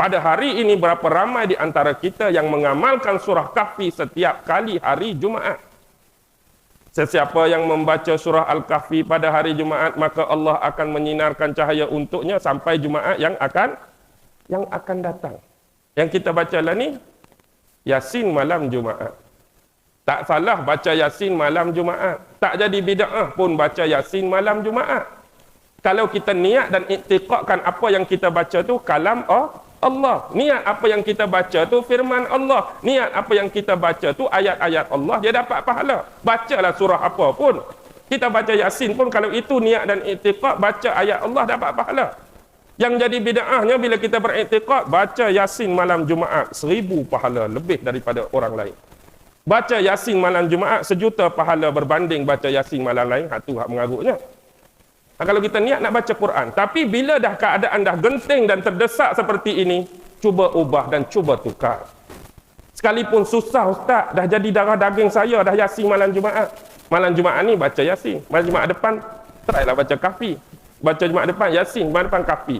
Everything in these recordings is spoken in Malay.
Pada hari ini berapa ramai di antara kita yang mengamalkan surah Kahfi setiap kali hari Jumaat? Sesiapa yang membaca surah Al-Kahfi pada hari Jumaat, maka Allah akan menyinarkan cahaya untuknya sampai Jumaat yang akan datang. Yang kita baca lah ni Yasin malam Jumaat. Tak salah baca Yasin malam Jumaat. Tak jadi bid'ah pun baca Yasin malam Jumaat. Kalau kita niat dan iktiqadkan apa yang kita baca tu kalam Allah. Niat apa yang kita baca tu firman Allah. Niat apa yang kita baca tu ayat-ayat Allah, dia dapat pahala. Bacalah surah apa pun. Kita baca Yasin pun kalau itu niat dan iktiqad, baca ayat Allah dapat pahala. Yang jadi bid'ahnya bila kita beriktiqad, baca Yasin malam Jumaat 1000 pahala lebih daripada orang lain. Baca Yasin malam Jumaat 1,000,000 pahala berbanding baca Yasin malam lain. Itu hak mengarutnya. Kalau kita niat nak baca Quran, tapi bila dah keadaan dah genting dan terdesak seperti ini, cuba ubah dan cuba tukar. Sekalipun susah ustaz, dah jadi darah daging saya dah Yasin malam Jumaat. Malam Jumaat ni baca Yasin, malam Jumaat depan try lah baca Kahfi. Baca Jumaat depan Yasin, Jumaat depan Kahfi.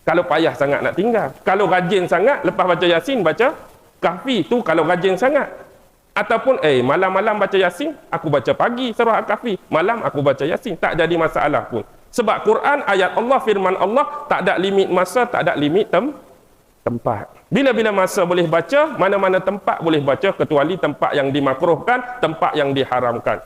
Kalau payah sangat nak tinggal. Kalau rajin sangat, lepas baca Yasin baca Kahfi, tu kalau rajin sangat. Ataupun malam-malam baca Yasin, aku baca pagi surah Al-Kahfi, malam aku baca Yasin, tak jadi masalah pun. Sebab Quran, ayat Allah, firman Allah, tak ada limit masa, tak ada limit tempat. Bila-bila masa boleh baca, mana-mana tempat boleh baca, kecuali tempat yang dimakruhkan, tempat yang diharamkan.